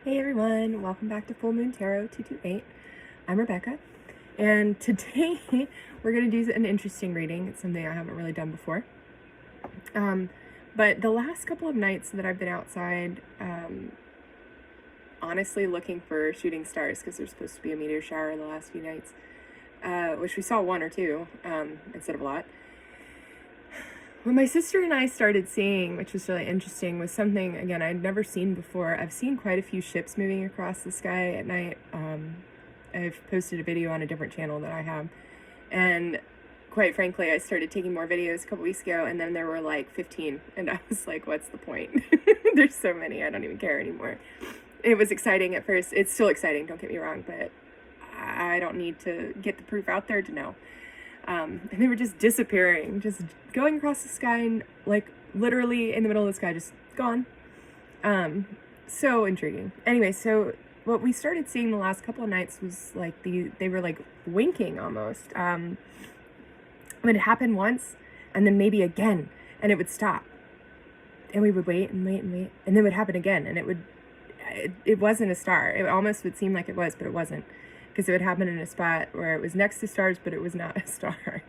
Hey everyone, welcome back to Full Moon Tarot 228. I'm Rebecca, and today we're going to do an interesting reading. It's something I haven't really done before. But the last couple of nights that I've been outside, honestly looking for shooting stars, because there's supposed to be a meteor shower the last few nights, which we saw one or two instead of a lot. What my sister and I started seeing, which was really interesting, was something, again, I'd never seen before. I've seen quite a few ships moving across the sky at night. I've posted a video on a different channel that I have. And quite frankly, I started taking more videos a couple weeks ago, and then there were like 15. And I was like, what's the point? There's so many, I don't even care anymore. It was exciting at first. It's still exciting, don't get me wrong, but I don't need to get the proof out there to know. And they were just disappearing, just going across the sky and like literally in the middle of the sky, just gone. So intriguing. Anyway, so what we started seeing the last couple of nights was like they were like winking almost. It would happen once and then maybe again, and it would stop. And we would wait and wait and wait, and then it would happen again, and it wasn't a star. It almost would seem like it was, but it wasn't. Because it would happen in a spot where it was next to stars, but it was not a star.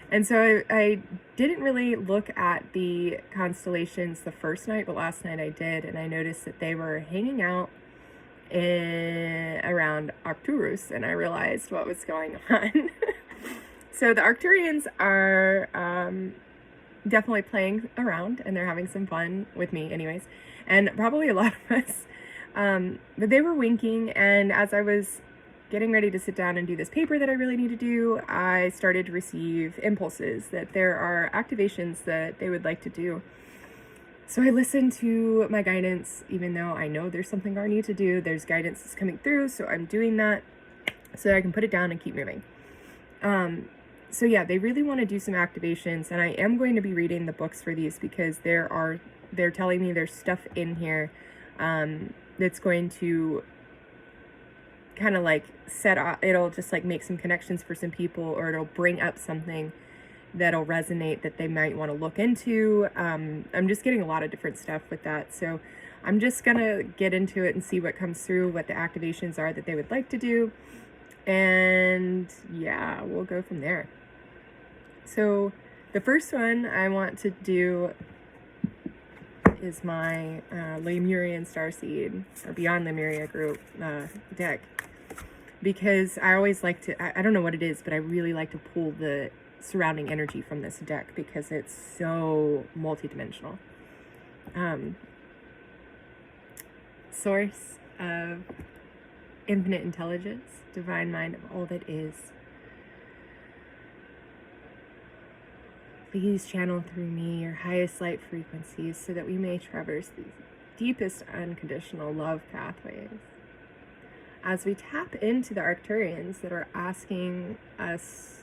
And so I didn't really look at the constellations the first night, but last night I did, and I noticed that they were hanging out around Arcturus, and I realized what was going on. So the Arcturians are definitely playing around, and they're having some fun with me anyways, and probably a lot of us. But they were winking, and as I was getting ready to sit down and do this paper that I really need to do, I started to receive impulses that there are activations that they would like to do. So I listened to my guidance, even though I know there's something I need to do. There's guidance that's coming through, so I'm doing that so that I can put it down and keep moving. So yeah, they really want to do some activations, and I am going to be reading the books for these because they're telling me there's stuff in here that's going to kind of like set off, it'll just like make some connections for some people, or it'll bring up something that'll resonate that they might want to look into. I'm just getting a lot of different stuff with that, so I'm just gonna get into it and see what comes through, what the activations are that they would like to do, and yeah, we'll go from there. So the first one I want to do is my Lemurian Starseed, or Beyond Lemuria group deck, because I always like to, I don't know what it is, but I really like to pull the surrounding energy from this deck because it's so multidimensional. Source of infinite intelligence, divine mind of all that is, please channel through me your highest light frequencies so that we may traverse these deepest unconditional love pathways. As we tap into the Arcturians that are asking us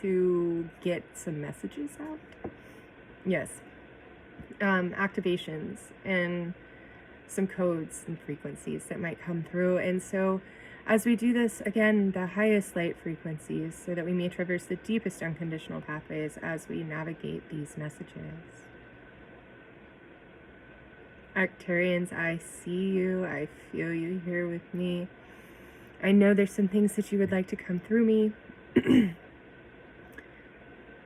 to get some messages out. Yes. Activations and some codes and frequencies that might come through. And so as we do this, again, the highest light frequencies, so that we may traverse the deepest unconditional pathways as we navigate these messages. Arcturians, I see you. I feel you here with me. I know there's some things that you would like to come through me.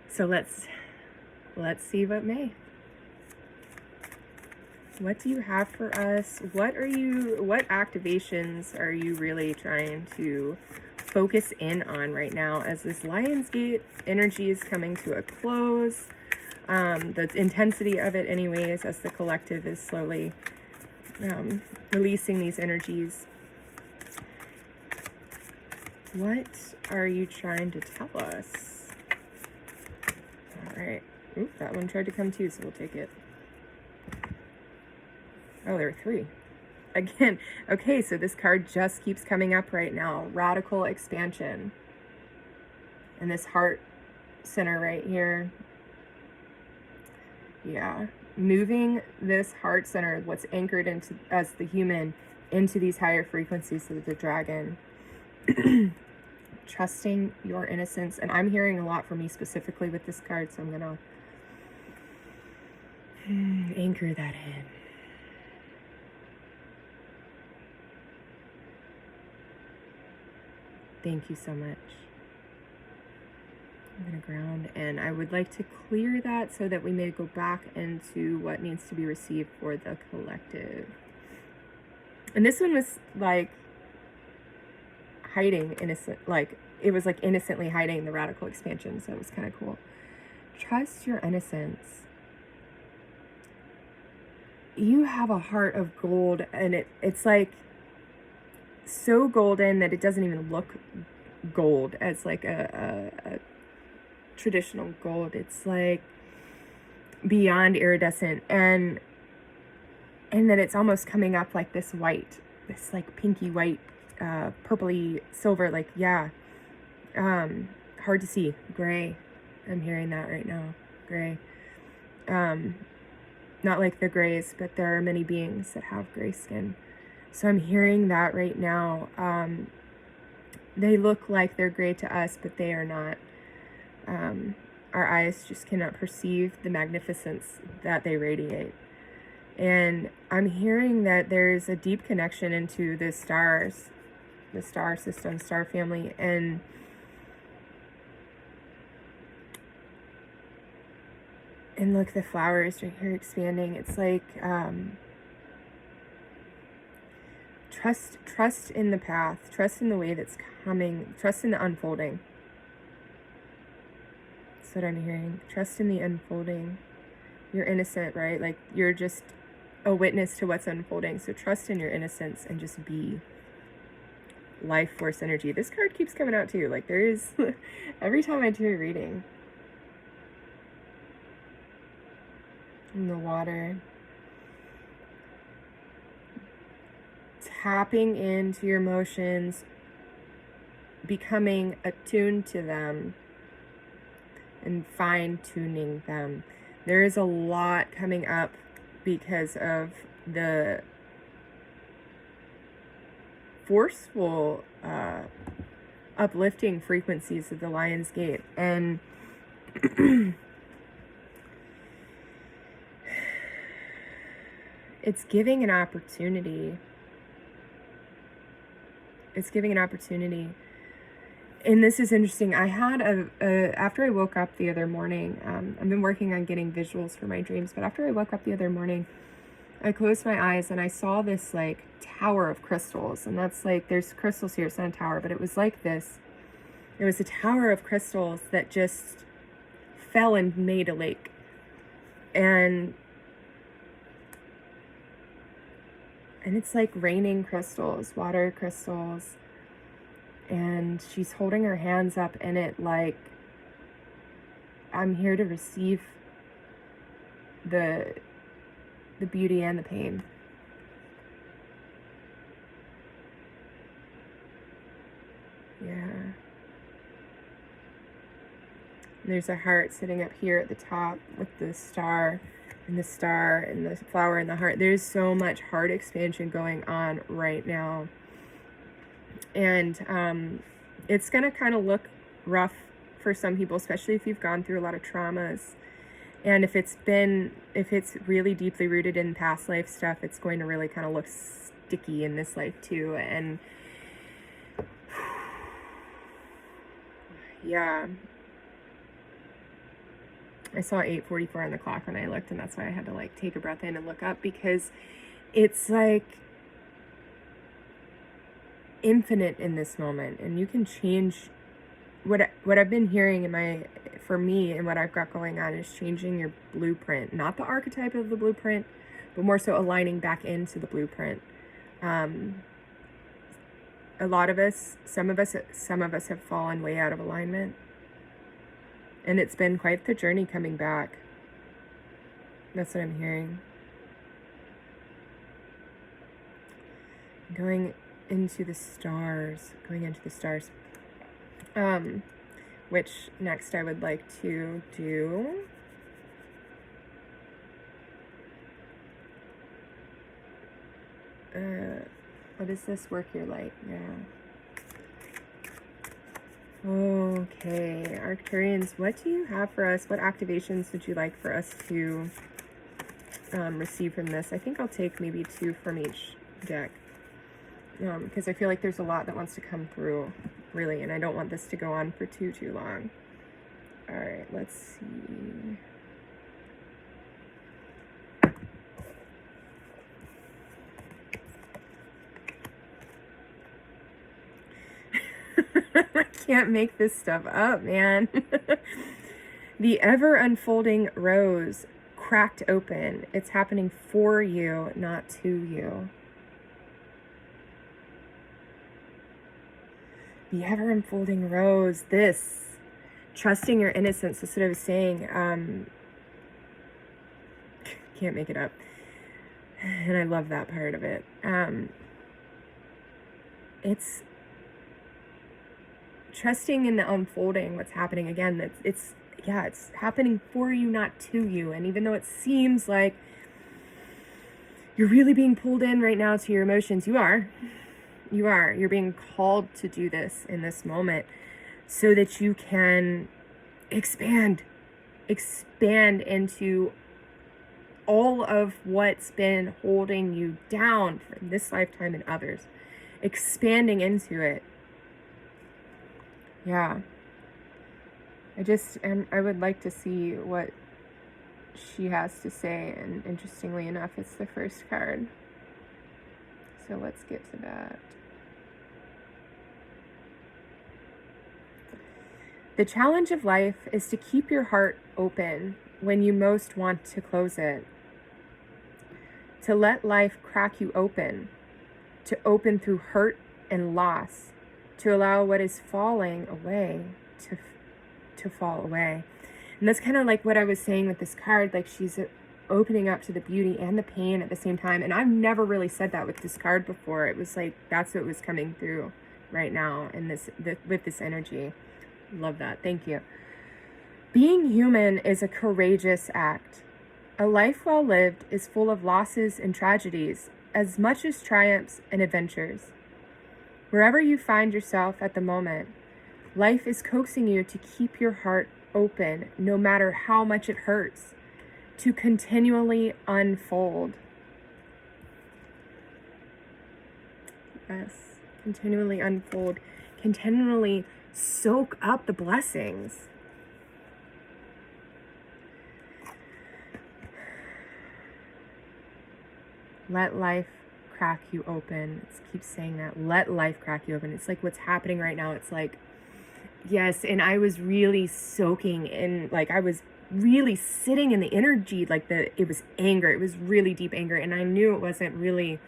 So let's see what may. What do you have for us? What activations are you really trying to focus in on right now as this Lionsgate energy is coming to a close? The intensity of it anyways, as the collective is slowly releasing these energies. What are you trying to tell us? All right. Oop, that one tried to come too, so we'll take it. Oh, there are three. Again, okay, so this card just keeps coming up right now. Radical expansion. And this heart center right here. Yeah. Moving this heart center, what's anchored into as the human, into these higher frequencies of the dragon. Trusting your innocence. And I'm hearing a lot for me specifically with this card, so I'm going to anchor that in. Thank you so much. I'm going to ground, and I would like to clear that so that we may go back into what needs to be received for the collective. And this one was like hiding innocent, like it was like innocently hiding the radical expansion, so it was kind of cool. Trust your innocence. You have a heart of gold, and it's like so golden that it doesn't even look gold as like a traditional gold. It's like beyond iridescent, and that it's almost coming up like this white, this like pinky white, purpley silver, like, yeah, hard to see, gray. I'm hearing that right now, gray. Not like the grays, but there are many beings that have gray skin. So I'm hearing that right now. They look like they're gray to us, but they are not. Our eyes just cannot perceive the magnificence that they radiate. And I'm hearing that there's a deep connection into the stars, the star system, star family, and look, the flowers right here expanding. It's like trust in the path, trust in the way that's coming, trust in the unfolding. That's what I'm hearing. Trust in the unfolding. You're innocent, right? Like, you're just a witness to what's unfolding. So trust in your innocence and just be. Life force energy. This card keeps coming out too. Like, there is every time I do a reading. In the water. Tapping into your emotions, becoming attuned to them, and fine-tuning them. There is a lot coming up because of the forceful, uplifting frequencies of the Lion's Gate. And it's giving an opportunity. It's giving an opportunity. And this is interesting. I had after I woke up the other morning, I've been working on getting visuals for my dreams, but after I woke up the other morning, I closed my eyes and I saw this like tower of crystals. And that's like, there's crystals here, it's not a tower, but it was like this. It was a tower of crystals that just fell and made a lake. And it's like raining crystals, water crystals. And she's holding her hands up, and it like, I'm here to receive the beauty and the pain. Yeah. There's a heart sitting up here at the top with the star and the star and the flower and the heart. There's so much heart expansion going on right now. And it's going to kind of look rough for some people, especially if you've gone through a lot of traumas. And if it's really deeply rooted in past life stuff, it's going to really kind of look sticky in this life too. And yeah, I saw 8:44 on the clock when I looked, and that's why I had to like take a breath in and look up, because it's like infinite in this moment. And you can change what I've been hearing for me and what I've got going on is changing your blueprint, not the archetype of the blueprint, but more so aligning back into the blueprint. A lot of us, some of us have fallen way out of alignment, and it's been quite the journey coming back. That's what I'm hearing. Going into the stars. Which next I would like to do. What is this? Work your light. Yeah. Okay, Arcturians, what do you have for us? What activations would you like for us to receive from this? I think I'll take maybe 2 from each deck, because I feel like there's a lot that wants to come through really, and I don't want this to go on for too long. All right, let's see. I can't make this stuff up, man. The ever unfolding rose cracked open. It's happening for you, not to you. The ever unfolding rose, this, trusting your innocence. That's what I was saying. Can't make it up. And I love that part of it. It's trusting in the unfolding, what's happening. Again, it's happening for you, not to you. And even though it seems like you're really being pulled in right now to your emotions, you're being called to do this in this moment so that you can expand into all of what's been holding you down from this lifetime and others, expanding into it. Yeah. I would like to see what she has to say, and interestingly enough, it's the first card. So let's get to that. The challenge of life is to keep your heart open when you most want to close it. To let life crack you open. To open through hurt and loss. To allow what is falling away to fall away. And that's kind of like what I was saying with this card. Like, she's opening up to the beauty and the pain at the same time. And I've never really said that with this card before. It was like, that's what was coming through right now in with this energy. Love that. Thank you. Being human is a courageous act. A life well lived is full of losses and tragedies, as much as triumphs and adventures. Wherever you find yourself at the moment, life is coaxing you to keep your heart open, no matter how much it hurts, to continually unfold. Yes, continually unfold, continually soak up the blessings. Let life crack you open. It keeps saying that. Let life crack you open. It's like what's happening right now. It's like, yes, and I was really soaking in, like, I was really sitting in the energy, like it was anger. It was really deep anger, and I knew it wasn't really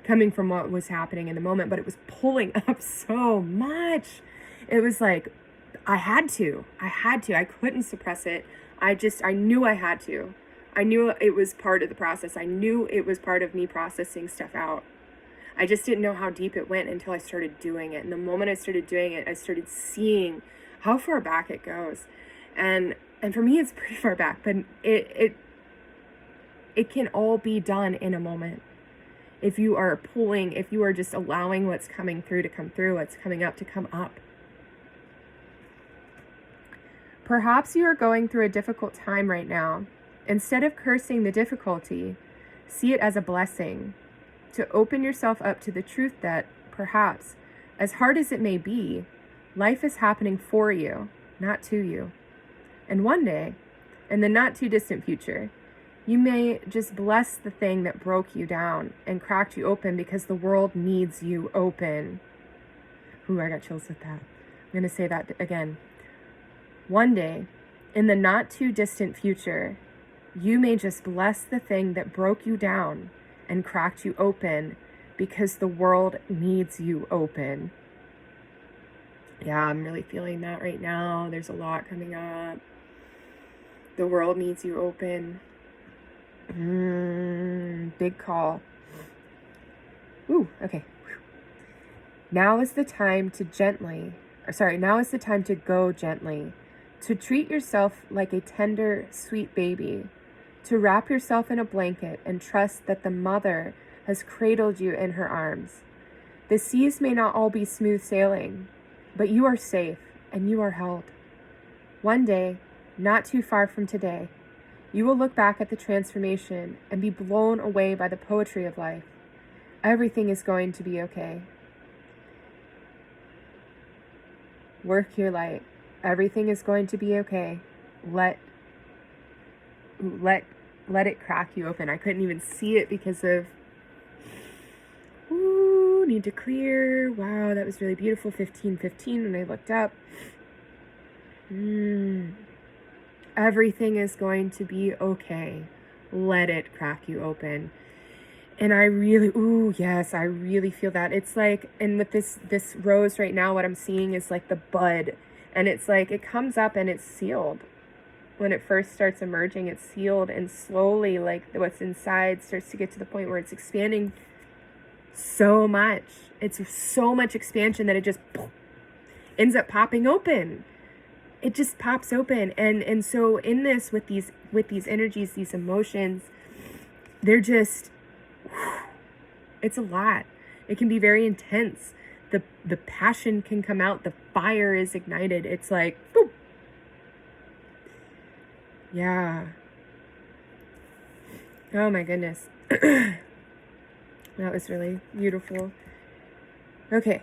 coming from what was happening in the moment, but it was pulling up so much. It was like, I had to. I couldn't suppress it. I knew I had to. I knew it was part of the process. I knew it was part of me processing stuff out. I just didn't know how deep it went until I started doing it. And the moment I started doing it, I started seeing how far back it goes. And for me, it's pretty far back, but it can all be done in a moment. If you are just allowing what's coming through to come through, what's coming up to come up. Perhaps you are going through a difficult time right now. Instead of cursing the difficulty, see it as a blessing. To open yourself up to the truth that, perhaps, as hard as it may be, life is happening for you, not to you. And one day, in the not too distant future, you may just bless the thing that broke you down and cracked you open because the world needs you open. Ooh, I got chills with that. I'm going to say that again. One day, in the not too distant future, you may just bless the thing that broke you down and cracked you open because the world needs you open. Yeah, I'm really feeling that right now. There's a lot coming up. The world needs you open. Big call. Ooh, okay. Now is the time to go gently. To treat yourself like a tender, sweet baby. To wrap yourself in a blanket and trust that the mother has cradled you in her arms. The seas may not all be smooth sailing, but you are safe and you are held. One day, not too far from today, you will look back at the transformation and be blown away by the poetry of life. Everything is going to be okay. Work your light. Everything is going to be okay. Let it crack you open. I couldn't even see it because of need to clear. Wow, that was really beautiful. 15:15 when I looked up. Everything is going to be okay. Let it crack you open. And I really, yes, I really feel that. It's like, and with this rose right now, what I'm seeing is like the bud. And it's like, it comes up and it's sealed. When it first starts emerging, it's sealed, and slowly, like, what's inside starts to get to the point where it's expanding so much. It's so much expansion that it just ends up popping open. It just pops open. And so in this, with these energies, these emotions, they're just, it's a lot. It can be very intense. The passion can come out. The fire is ignited. It's like, boop. Yeah. Oh my goodness. That was really beautiful. Okay.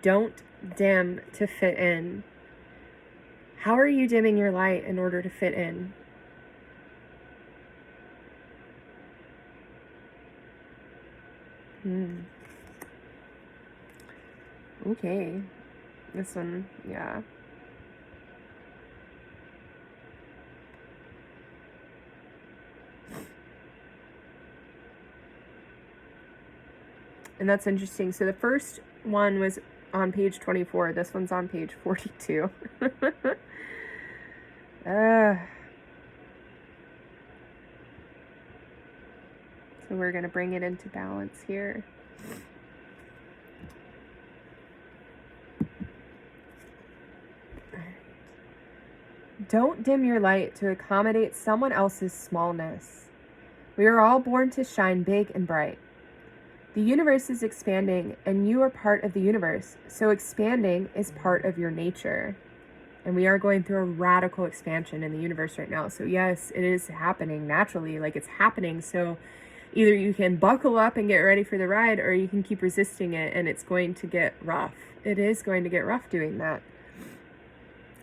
Don't dim to fit in. How are you dimming your light in order to fit in? Okay. This one, yeah. And that's interesting. So the first one was on page 24. This one's on page 42. So we're going to bring it into balance here. Don't dim your light to accommodate someone else's smallness. We are all born to shine big and bright. The universe is expanding, and you are part of the universe, so expanding is part of your nature. And we are going through a radical expansion in the universe right now. So yes, it is happening naturally, like it's happening. So either you can buckle up and get ready for the ride, or you can keep resisting it, and it's going to get rough. It is going to get rough doing that.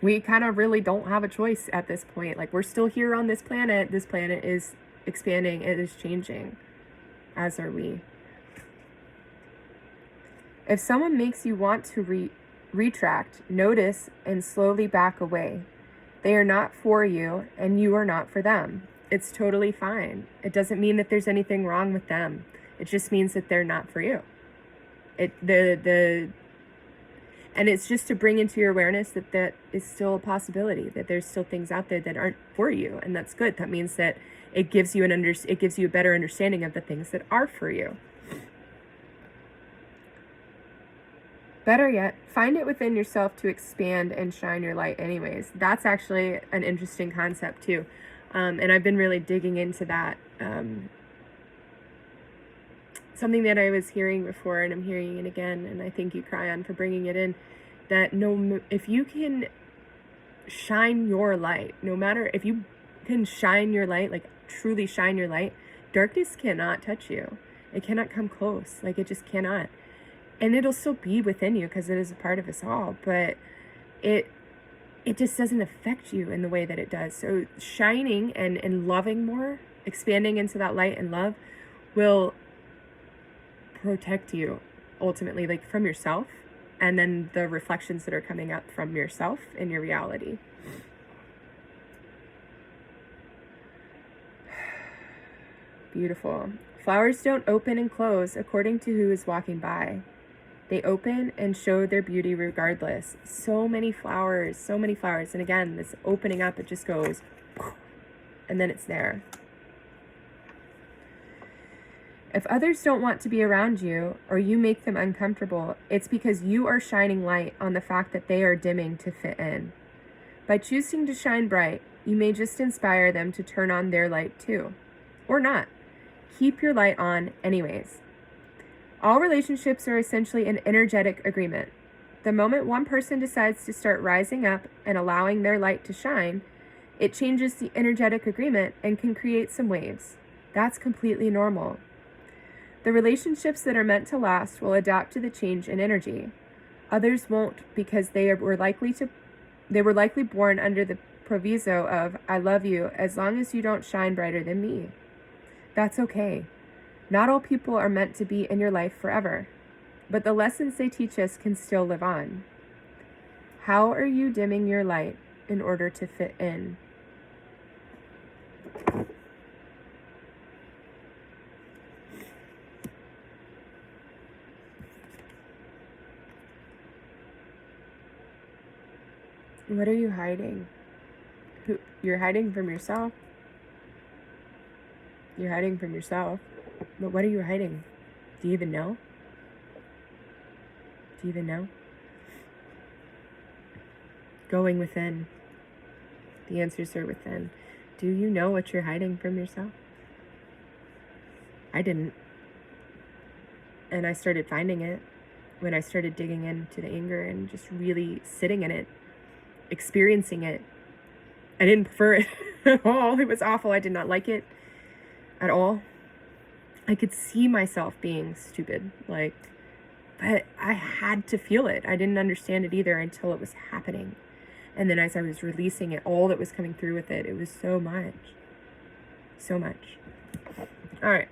We kind of really don't have a choice at this point. Like, we're still here on this planet. This planet is expanding. It is changing, as are we. If someone makes you want to retract, notice and slowly back away. They are not for you, and you are not for them. It's totally fine. It doesn't mean that there's anything wrong with them. It just means that they're not for you. And it's just to bring into your awareness that that is still a possibility, that there's still things out there that aren't for you, and that's good. That means that it gives you a better understanding of the things that are for you. Better yet, find it within yourself to expand and shine your light anyways. That's actually an interesting concept too. And I've been really digging into that. Something that I was hearing before, and I'm hearing it again, and I thank you, Cryon, for bringing it in, that if you can shine your light, no matter if you can shine your light, like truly shine your light, darkness cannot touch you. It cannot come close. Like, it just cannot. And it'll still be within you because it is a part of us all, but it just doesn't affect you in the way that it does. So shining and loving more, expanding into that light and love will protect you ultimately, like from yourself, and then the reflections that are coming up from yourself in your reality. Beautiful. Flowers don't open and close according to who is walking by. They open and show their beauty regardless. So many flowers. And again, this opening up, it just goes, and then it's there. If others don't want to be around you, or you make them uncomfortable, it's because you are shining light on the fact that they are dimming to fit in. By choosing to shine bright, you may just inspire them to turn on their light too. Or not. Keep your light on anyways. All relationships are essentially an energetic agreement. The moment one person decides to start rising up and allowing their light to shine, it changes the energetic agreement and can create some waves. That's completely normal. The relationships that are meant to last will adapt to the change in energy. Others won't, because they were likely born under the proviso of, I love you as long as you don't shine brighter than me. That's okay. Not all people are meant to be in your life forever, but the lessons they teach us can still live on. How are you dimming your light in order to fit in? What are you hiding? You're hiding from yourself. You're hiding from yourself. But what are you hiding? Do you even know? Do you even know? Going within. The answers are within. Do you know what you're hiding from yourself? I didn't. And I started finding it when I started digging into the anger and just really sitting in it, experiencing it. I didn't prefer it at all. It was awful. I did not like it at all. I could see myself being stupid, but I had to feel it. I didn't understand it either until it was happening. And then as I was releasing it, all that was coming through with it, it was so much. So much. All right.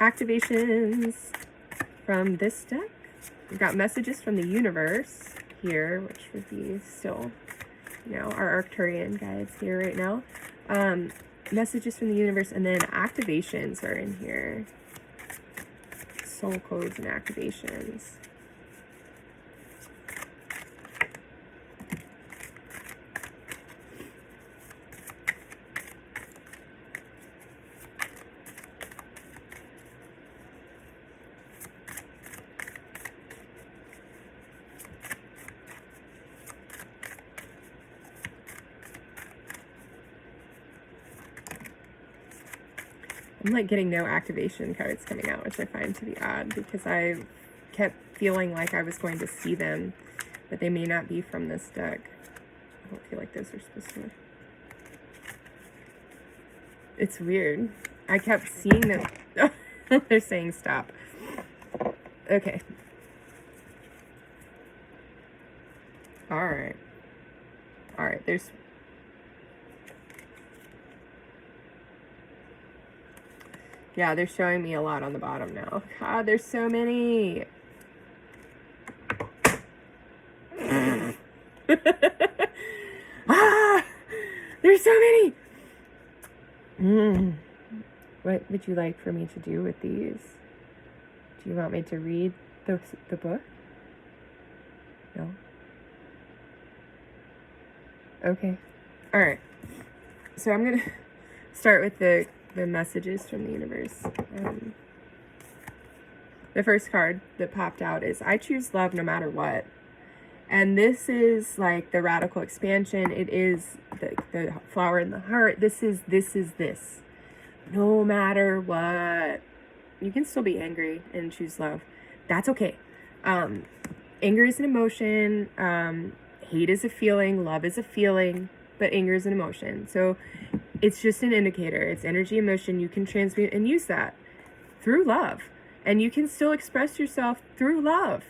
Activations from this deck. We've got messages from the universe here, which would be still, our Arcturian guides here right now. Messages from the universe, and then activations are in here. Soul codes and activations. I'm getting no activation cards coming out, which I find to be odd, because I kept feeling like I was going to see them, but they may not be from this deck. I don't feel like those are supposed to. It's weird. I kept seeing them. Oh, they're saying stop. Okay. All right. There's. Yeah, they're showing me a lot on the bottom now. God, there's so many. There's so many. What would you like for me to do with these? Do you want me to read the book? No? Okay. All right. So I'm going to start with the messages from the universe. The first card that popped out is, I choose love no matter what. And this is like the radical expansion. It is the flower in the heart. This is this. No matter what. You can still be angry and choose love. That's okay. Anger is an emotion. Hate is a feeling. Love is a feeling. But anger is an emotion. So it's just an indicator. It's energy, emotion. You can transmute and use that through love. And you can still express yourself through love,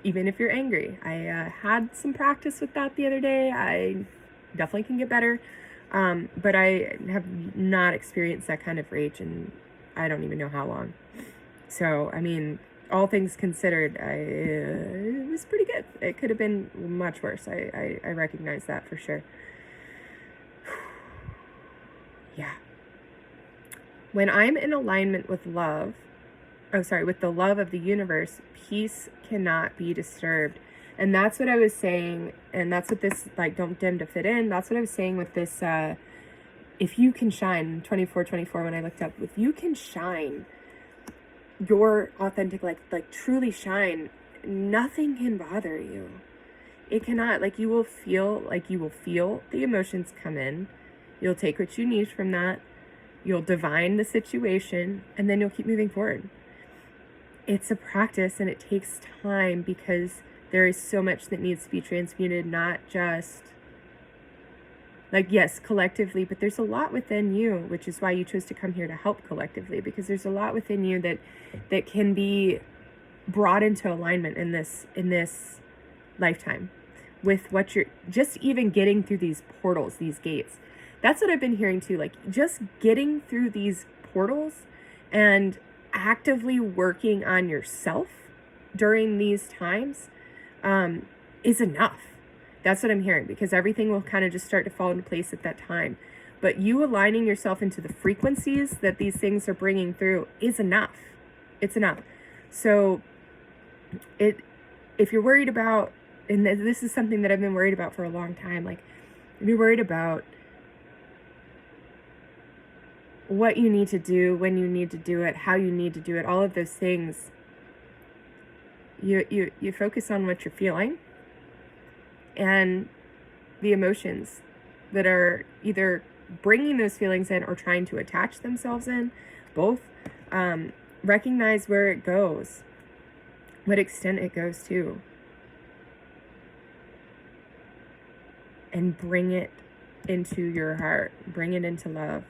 even if you're angry. I had some practice with that the other day. I definitely can get better. But I have not experienced that kind of rage in I don't even know how long. So, I mean, all things considered, it was pretty good. It could have been much worse. I recognize that for sure. Yeah. When I'm in alignment with love, with the love of the universe, peace cannot be disturbed. And that's what I was saying. And that's what this, don't dim to fit in. That's what I was saying with this, if you can shine, 24/24, when I looked up, if you can shine your authentic, truly shine, nothing can bother you. It cannot. You will feel the emotions come in. You'll take what you need from that. You'll divine the situation, and then you'll keep moving forward. It's a practice, and it takes time, because there is so much that needs to be transmuted, not just yes, collectively, but there's a lot within you, which is why you chose to come here to help collectively, because there's a lot within you that can be brought into alignment in this lifetime with what you're just even getting through these portals, these gates. That's what I've been hearing too, like just getting through these portals and actively working on yourself during these times is enough. That's what I'm hearing, because everything will kind of just start to fall into place at that time. But you aligning yourself into the frequencies that these things are bringing through is enough. It's enough. So if you're worried about, and this is something that I've been worried about for a long time, like if you're worried about what you need to do, when you need to do it, how you need to do it, all of those things, you focus on what you're feeling and the emotions that are either bringing those feelings in or trying to attach themselves in, both. Recognize where it goes, what extent it goes to, and bring it into your heart, bring it into love.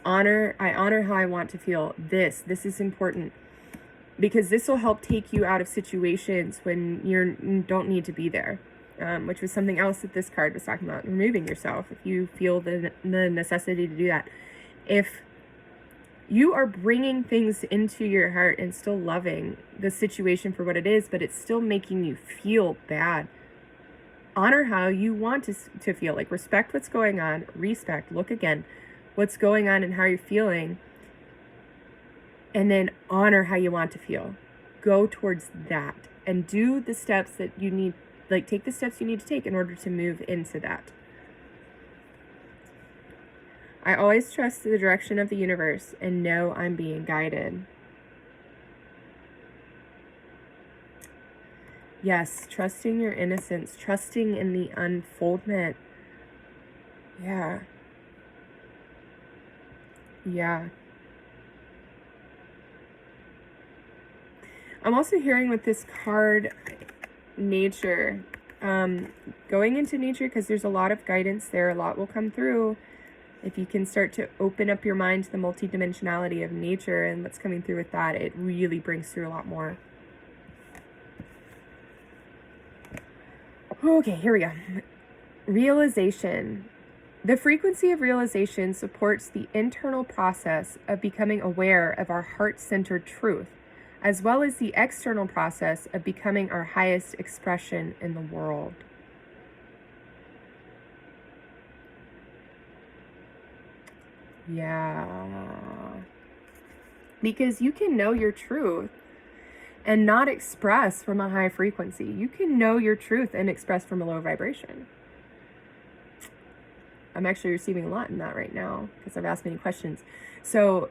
I honor how I want to feel. This is important, because this will help take you out of situations when you don't need to be there, which was something else that this card was talking about, removing yourself if you feel the necessity to do that. If you are bringing things into your heart and still loving the situation for what it is, but it's still making you feel bad, honor how you want to feel. Like, respect what's going on, respect, look again, what's going on and how you're feeling, and then honor how you want to feel. Go towards that and do the steps that you need, like take the steps you need to take in order to move into that. I always trust the direction of the universe and know I'm being guided. Yes, trusting your innocence, trusting in the unfoldment. Yeah. I'm also hearing with this card, nature. Going into nature, because there's a lot of guidance there. A lot will come through if you can start to open up your mind to the multidimensionality of nature and what's coming through with that. It really brings through a lot more. Okay, here we go. Realization. The frequency of realization supports the internal process of becoming aware of our heart-centered truth, as well as the external process of becoming our highest expression in the world. Yeah. Because you can know your truth and not express from a high frequency. You can know your truth and express from a low vibration. I'm actually receiving a lot in that right now because I've asked many questions. So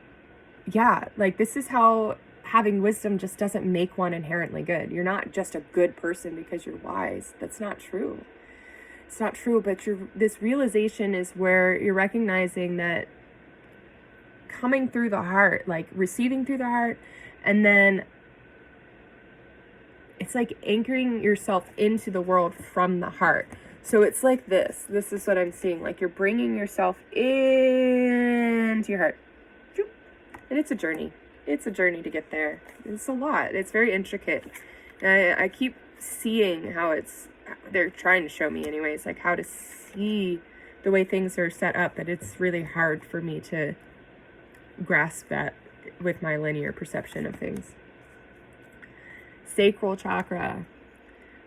yeah, like this is how having wisdom just doesn't make one inherently good. You're not just a good person because you're wise. That's not true. It's not true, but this realization is where you're recognizing that coming through the heart, like receiving through the heart, and then it's like anchoring yourself into the world from the heart. So it's like this is what I'm seeing. Like you're bringing yourself into your heart. And it's a journey. It's a journey to get there. It's a lot. It's very intricate. And I keep seeing how they're trying to show me anyways, like how to see the way things are set up, but it's really hard for me to grasp that with my linear perception of things. Sacral chakra.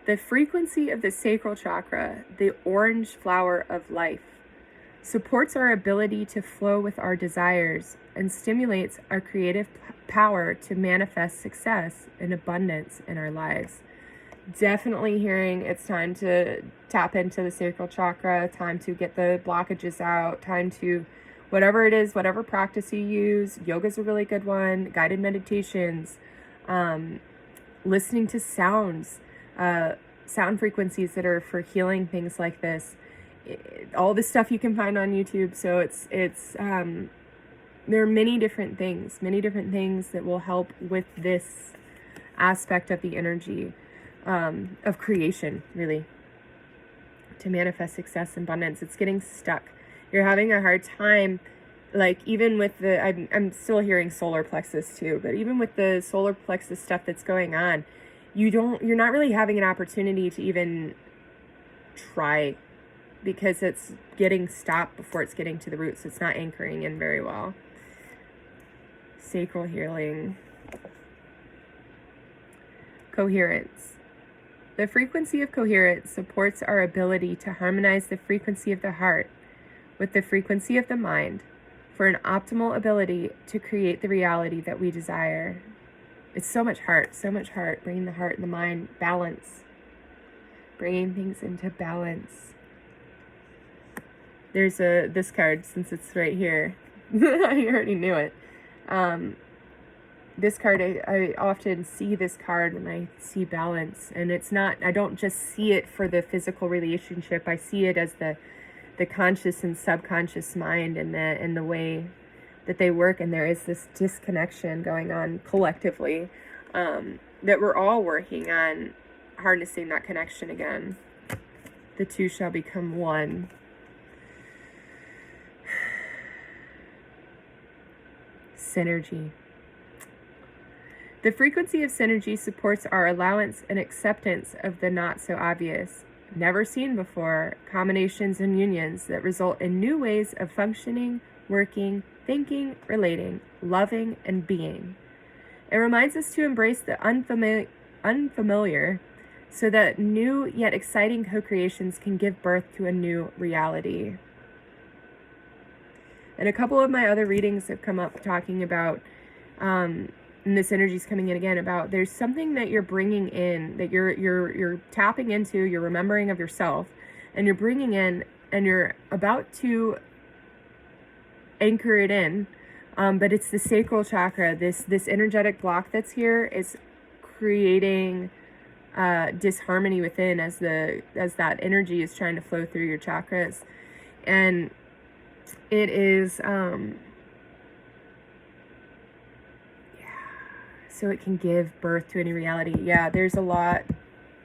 The frequency of the sacral chakra, the orange flower of life, supports our ability to flow with our desires and stimulates our creative power to manifest success and abundance in our lives. Definitely hearing it's time to tap into the sacral chakra, time to get the blockages out, time to whatever it is, whatever practice you use. Yoga's a really good one, guided meditations, listening to sounds, sound frequencies that are for healing things like this. All this stuff you can find on YouTube. So it's there are many different things that will help with this aspect of the energy of creation, really, to manifest success and abundance. It's getting stuck. You're having a hard time like even with the, I'm still hearing solar plexus too, but even with the solar plexus stuff that's going on, you're not really having an opportunity to even try, because it's getting stopped before it's getting to the roots. It's not anchoring in very well. Sacral healing. Coherence. The frequency of coherence supports our ability to harmonize the frequency of the heart with the frequency of the mind for an optimal ability to create the reality that we desire. It's so much heart, bringing the heart and the mind, balance, bringing things into balance. There's this card, since it's right here. I already knew it. This card, I often see this card when I see balance, and it's not, I don't just see it for the physical relationship. I see it as the conscious and subconscious mind, and the way that they work. And there is this disconnection going on collectively, that we're all working on harnessing that connection again. The two shall become one. Synergy. The frequency of synergy supports our allowance and acceptance of the not so obvious, never seen before combinations and unions that result in new ways of functioning, working, thinking, relating, loving, and being. It reminds us to embrace the unfamiliar so that new yet exciting co-creations can give birth to a new reality. And a couple of my other readings have come up talking about, and this energy is coming in again, about there's something that you're bringing in, that you're tapping into, you're remembering of yourself, and you're bringing in, and you're about to anchor it in, but it's the sacral chakra. This energetic block that's here is creating disharmony within as that energy is trying to flow through your chakras, and it is so it can give birth to any reality. Yeah, there's a lot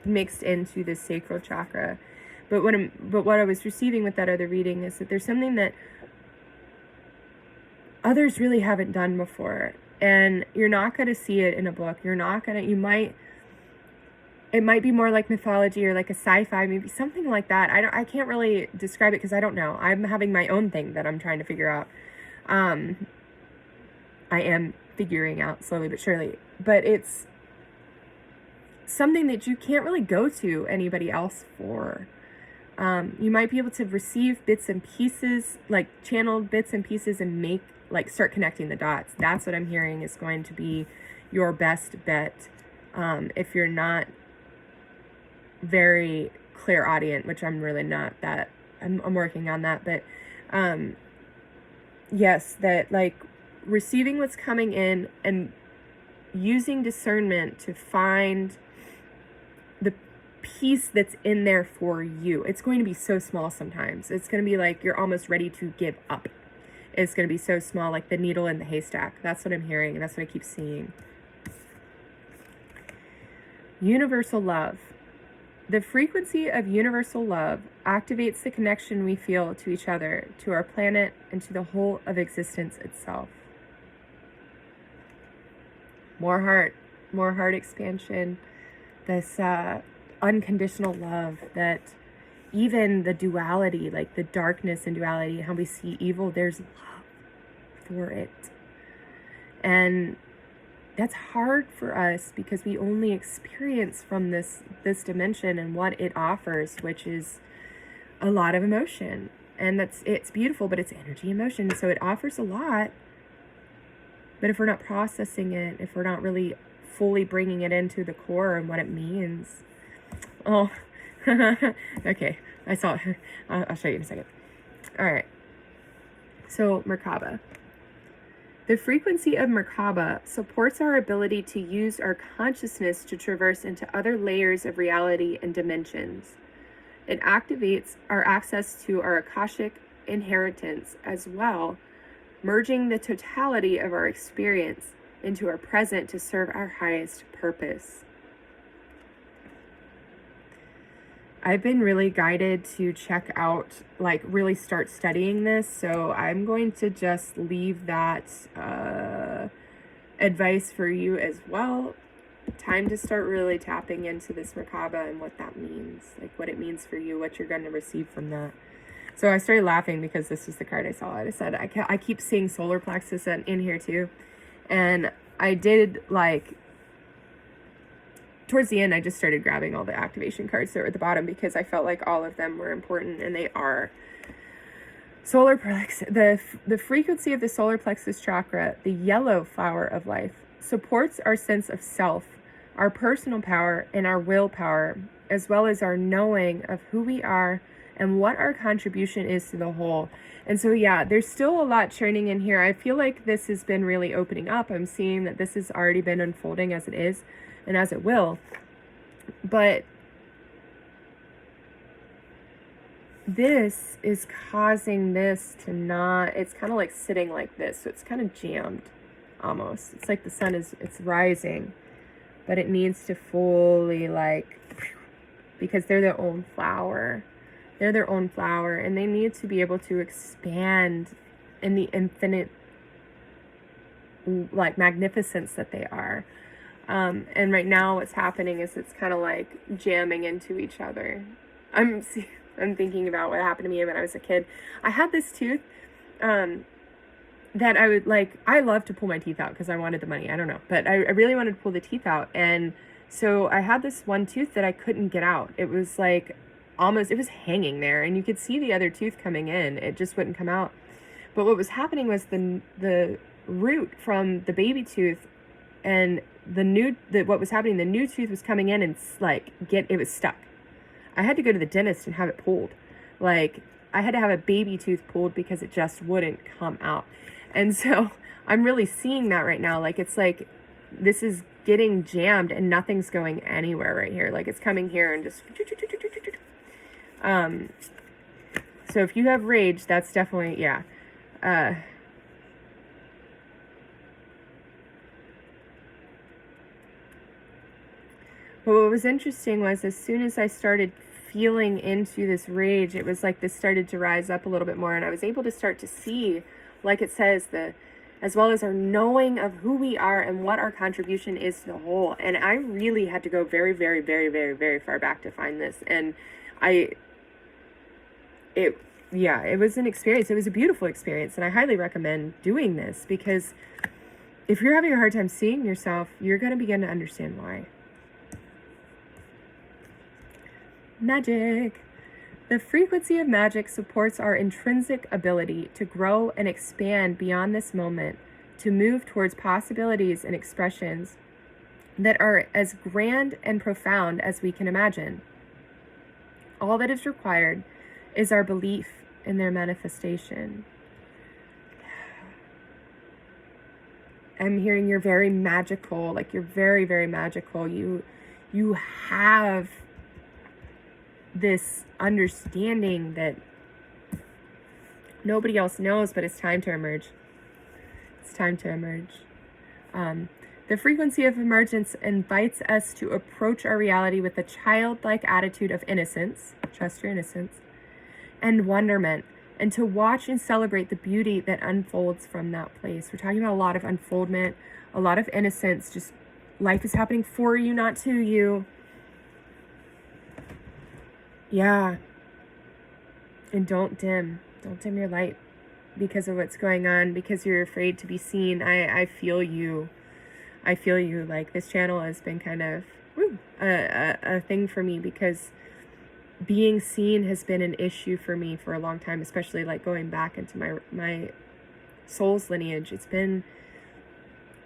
mixed into this sacral chakra. But what I was receiving with that other reading is that there's something that others really haven't done before. And you're not going to see it in a book. It might be more like mythology or like a sci-fi, maybe something like that. I can't really describe it because I don't know. I'm having my own thing that I'm trying to figure out. I am figuring out slowly but surely, but it's something that you can't really go to anybody else for. You might be able to receive bits and pieces, like channeled bits and pieces, and start connecting the dots. That's what I'm hearing is going to be your best bet. If you're not very clairaudient, which I'm really not that, I'm working on that, but yes, that like receiving what's coming in and using discernment to find the piece that's in there for you. It's going to be so small sometimes. It's going to be like you're almost ready to give up. It's going to be so small, like the needle in the haystack. That's what I'm hearing, and that's what I keep seeing. Universal love. The frequency of universal love activates the connection we feel to each other, to our planet, and to the whole of existence itself. More heart expansion, this unconditional love, that even the duality, like the darkness and duality, how we see evil, there's love for it. And that's hard for us because we only experience from this dimension and what it offers, which is a lot of emotion. And it's beautiful, but it's energy, emotion. So it offers a lot. But if we're not processing it, if we're not really fully bringing it into the core and what it means. Oh, okay. I saw it. I'll show you in a second. All right. So Merkaba. The frequency of Merkaba supports our ability to use our consciousness to traverse into other layers of reality and dimensions. It activates our access to our Akashic inheritance as well, merging the totality of our experience into our present to serve our highest purpose. I've been really guided to check out, like really start studying this. So I'm going to just leave that advice for you as well. Time to start really tapping into this Merkaba and what that means, like what it means for you, what you're going to receive from that. So I started laughing because this is the card I saw. I said, I keep seeing solar plexus in here too. And I did, like, towards the end, I just started grabbing all the activation cards that were at the bottom because I felt like all of them were important, and they are. Solar plexus, the frequency of the solar plexus chakra, the yellow flower of life, supports our sense of self, our personal power, and our willpower, as well as our knowing of who we are and what our contribution is to the whole. And so, yeah, there's still a lot churning in here. I feel like this has been really opening up. I'm seeing that this has already been unfolding as it is and as it will. But this is causing this to not, it's kind of like sitting like this. So it's kind of jammed almost. It's like the sun it's rising, but it needs to fully, like, because they're their own flower. They're their own flower, and they need to be able to expand in the infinite, like, magnificence that they are. And right now what's happening is it's kind of like jamming into each other. I'm thinking about what happened to me when I was a kid. I had this tooth that I would, like, I love to pull my teeth out because I wanted the money. I don't know. But I really wanted to pull the teeth out. And so I had this one tooth that I couldn't get out. It was like almost, it was hanging there. And you could see the other tooth coming in. It just wouldn't come out. But what was happening was the root from the baby tooth and what was happening, the new tooth was coming in and, like, it was stuck. I had to go to the dentist and have it pulled. Like, I had to have a baby tooth pulled because it just wouldn't come out. And so I'm really seeing that right now. Like, it's like this is getting jammed and nothing's going anywhere right here. Like, it's coming here and just... So if you have rage, that's definitely, yeah. But what was interesting was as soon as I started feeling into this rage, it was like this started to rise up a little bit more, and I was able to start to see, like it says, as well as our knowing of who we are and what our contribution is to the whole. And I really had to go very, very, very, very, very far back to find this. And it was an experience. It was a beautiful experience, and I highly recommend doing this because if you're having a hard time seeing yourself, you're going to begin to understand why. Magic. The frequency of magic supports our intrinsic ability to grow and expand beyond this moment, to move towards possibilities and expressions that are as grand and profound as we can imagine. All that is required is our belief in their manifestation. I'm hearing you're very magical, like you're very, very magical. You have this understanding that nobody else knows, but it's time to emerge. It's time to emerge. The frequency of emergence invites us to approach our reality with a childlike attitude of innocence, trust your innocence, and wonderment, and to watch and celebrate the beauty that unfolds from that place. We're talking about a lot of unfoldment, a lot of innocence, just life is happening for you, not to you. Yeah. And don't dim your light because of what's going on, because you're afraid to be seen. I feel you. Like, this channel has been kind of a thing for me because being seen has been an issue for me for a long time, especially like going back into my soul's lineage. It's been,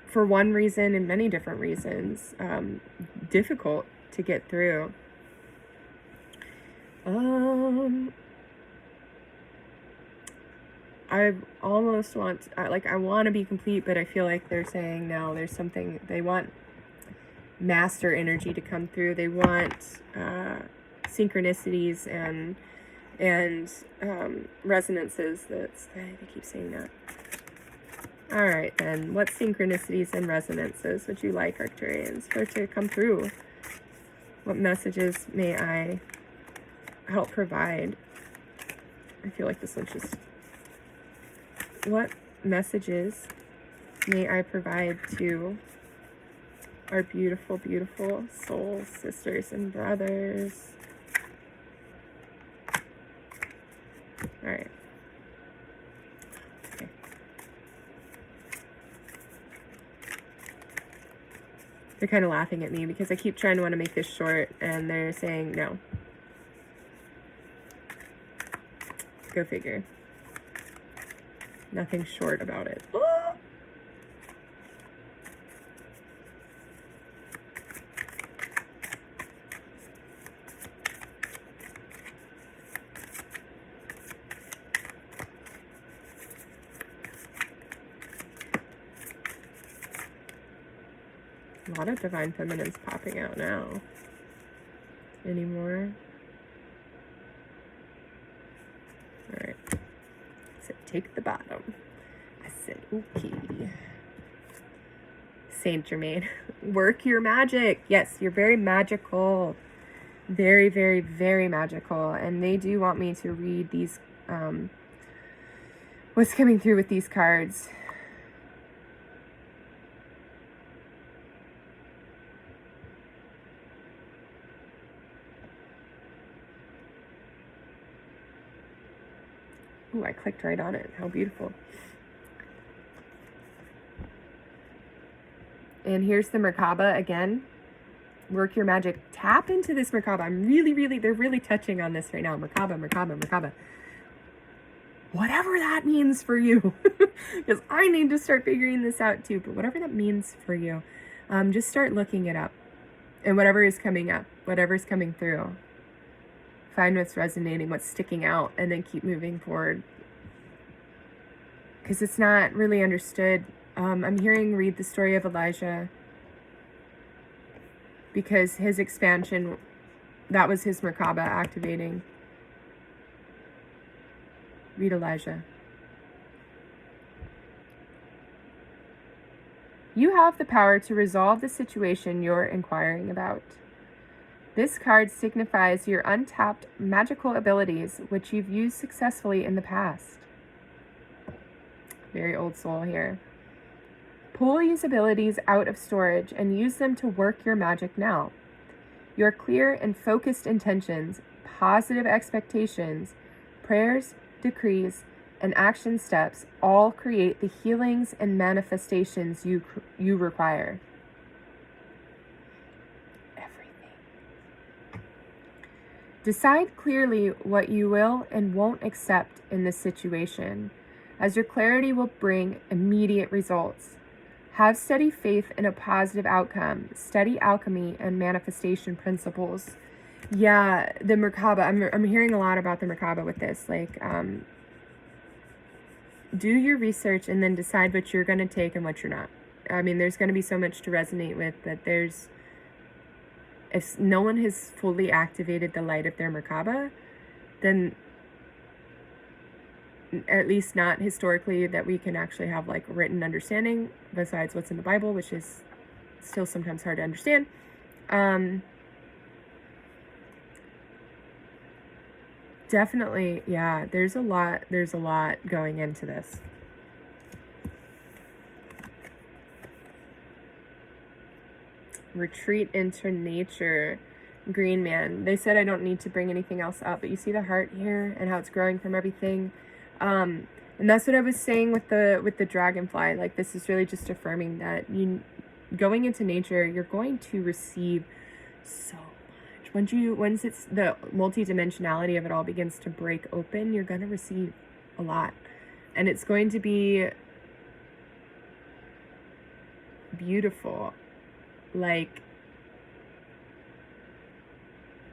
for one reason and many different reasons, difficult to get through. I almost want, I want to be complete, but I feel like they're saying no, there's something, they want master energy to come through. They want synchronicities and resonances. They keep saying that. All right, then. What synchronicities and resonances would you like, Arcturians, for to come through? What messages may I help provide. I feel like this one's just, what messages may I provide to our beautiful, beautiful soul sisters and brothers? All right. Okay. They're kind of laughing at me because I keep trying to want to make this short, and they're saying no. Go figure. Nothing short about it. Oh! A lot of divine feminines popping out now. Any more? Alright. So take the bottom. I said, okay. Saint Germain. Work your magic. Yes, you're very magical. Very, very, very magical. And they do want me to read these, what's coming through with these cards. Ooh, I clicked right on it. How beautiful. And here's the Merkaba again. Work your magic. Tap into this Merkaba. I'm really, they're really touching on this right now. Merkaba, Merkaba, Merkaba. Whatever that means for you. Because I need to start figuring this out too. But whatever that means for you, just start looking it up. And whatever is coming up, whatever's coming through. Find what's resonating, what's sticking out, and then keep moving forward. Because it's not really understood. I'm hearing read the story of Elijah. Because his expansion, that was his Merkaba activating. Read Elijah. You have the power to resolve the situation you're inquiring about. This card signifies your untapped magical abilities, which you've used successfully in the past. Very old soul here. Pull these abilities out of storage and use them to work your magic now. Your clear and focused intentions, positive expectations, prayers, decrees, and action steps all create the healings and manifestations you require. Decide clearly what you will and won't accept in this situation, as your clarity will bring immediate results. Have steady faith in a positive outcome, steady alchemy, and manifestation principles. Yeah, the Merkaba. I'm hearing a lot about the Merkaba with this. Like, do your research and then decide what you're going to take and what you're not. I mean, there's going to be so much to resonate with that there's... If no one has fully activated the light of their Merkaba, then at least not historically that we can actually have like written understanding besides what's in the Bible, which is still sometimes hard to understand. Definitely, yeah, there's a lot going into this. Retreat into nature. Green man. They said I don't need to bring anything else up, but you see the heart here and how it's growing from everything. And that's what I was saying with the dragonfly. Like, this is really just affirming that you going into nature, you're going to receive so much. Once it's the multidimensionality of it all begins to break open, you're going to receive a lot. And it's going to be beautiful. Like,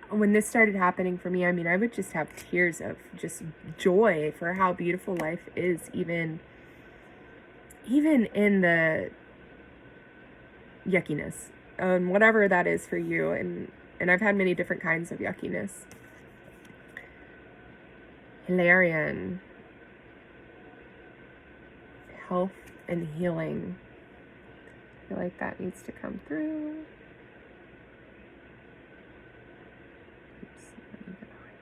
when this started happening for me, I mean, I would just have tears of just joy for how beautiful life is, even in the yuckiness, whatever that is for you. And I've had many different kinds of yuckiness. Hilarion. Health and healing. I feel like that needs to come through. Oops, let me get away.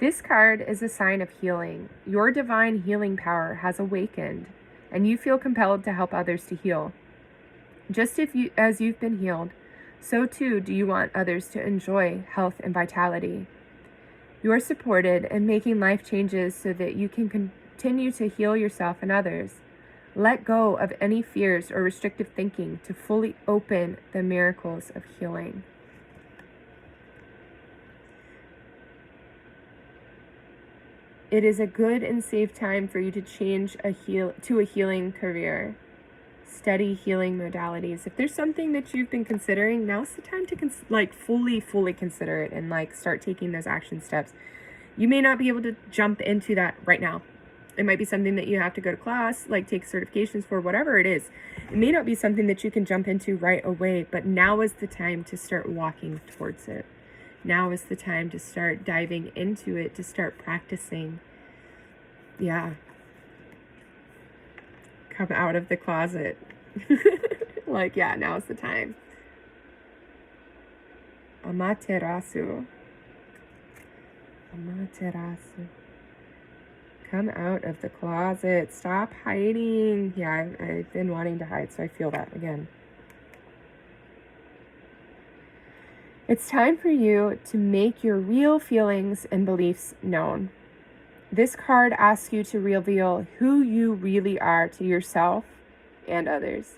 This card is a sign of healing. Your divine healing power has awakened, and you feel compelled to help others to heal. Just as you've been healed, so too do you want others to enjoy health and vitality. You are supported in making life changes so that you can continue to heal yourself and others. Let go of any fears or restrictive thinking to fully open the miracles of healing. It is a good and safe time for you to change to a healing career. Study healing modalities. If there's something that you've been considering, now's the time to fully consider it and start taking those action steps. You may not be able to jump into that right now. It might be something that you have to go to class, take certifications for, whatever it is. It may not be something that you can jump into right away, but now is the time to start walking towards it. Now is the time to start diving into it, to start practicing. Yeah. Come out of the closet. Now is the time. Amaterasu. Come out of the closet. Stop hiding. Yeah, I've been wanting to hide, so I feel that again. It's time for you to make your real feelings and beliefs known. This card asks you to reveal who you really are to yourself and others.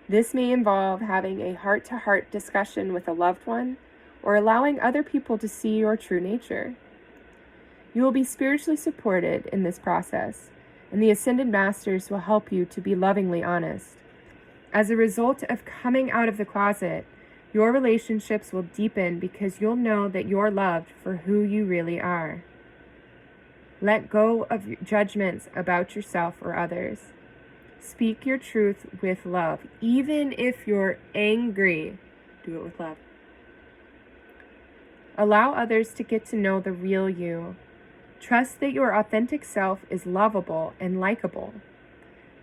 This may involve having a heart-to-heart discussion with a loved one or allowing other people to see your true nature. You will be spiritually supported in this process, and the Ascended Masters will help you to be lovingly honest. As a result of coming out of the closet, your relationships will deepen because you'll know that you're loved for who you really are. Let go of judgments about yourself or others. Speak your truth with love, even if you're angry. Do it with love. Allow others to get to know the real you. Trust that your authentic self is lovable and likable.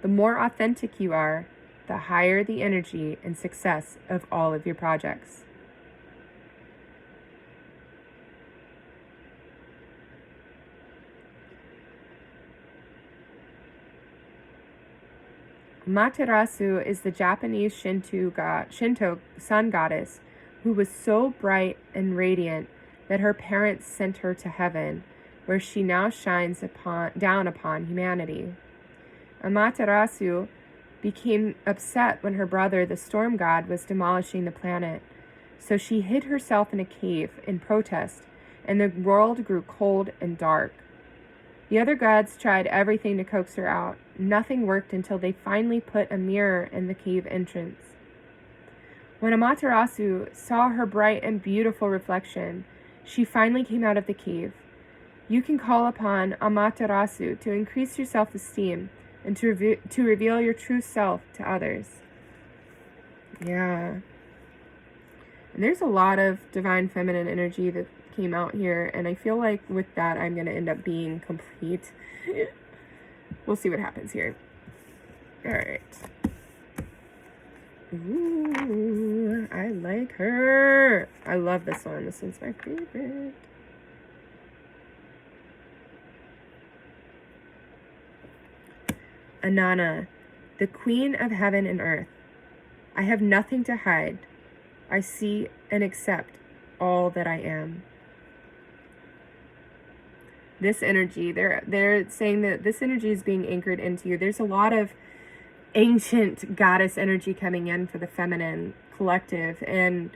The more authentic you are, the higher the energy and success of all of your projects. Amaterasu is the Japanese Shinto sun goddess who was so bright and radiant that her parents sent her to heaven, where she now shines down upon humanity. Amaterasu became upset when her brother, the storm god, was demolishing the planet, so she hid herself in a cave in protest, and the world grew cold and dark. The other gods tried everything to coax her out. Nothing worked until they finally put a mirror in the cave entrance. When Amaterasu saw her bright and beautiful reflection, she finally came out of the cave. You can call upon Amaterasu to increase your self-esteem and to reveal your true self to others. Yeah. And there's a lot of divine feminine energy that came out here, and I feel like with that I'm going to end up being complete. We'll see what happens here. All right. Ooh, I like her. I love this one. This one's my favorite. Anana, the Queen of Heaven and Earth. I have nothing to hide. I see and accept all that I am. This energy, they're saying that this energy is being anchored into you. There's a lot of ancient goddess energy coming in for the feminine collective, and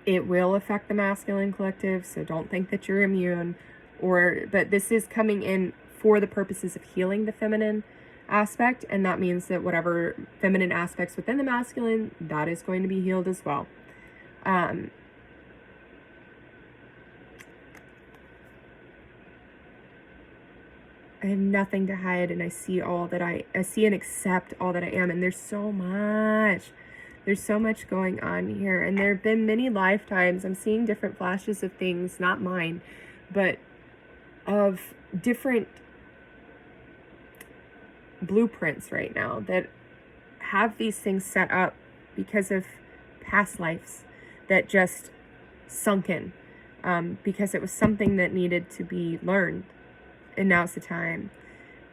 it will affect the masculine collective, so don't think that you're immune, but this is coming in for the purposes of healing the feminine aspect, and that means that whatever feminine aspects within the masculine, that is going to be healed as well. I have nothing to hide, and I see and accept all that I am. And there's so much going on here. And there have been many lifetimes. I'm seeing different flashes of things, not mine, but of different blueprints right now that have these things set up because of past lives that just sunk in. because it was something that needed to be learned, and now's the time.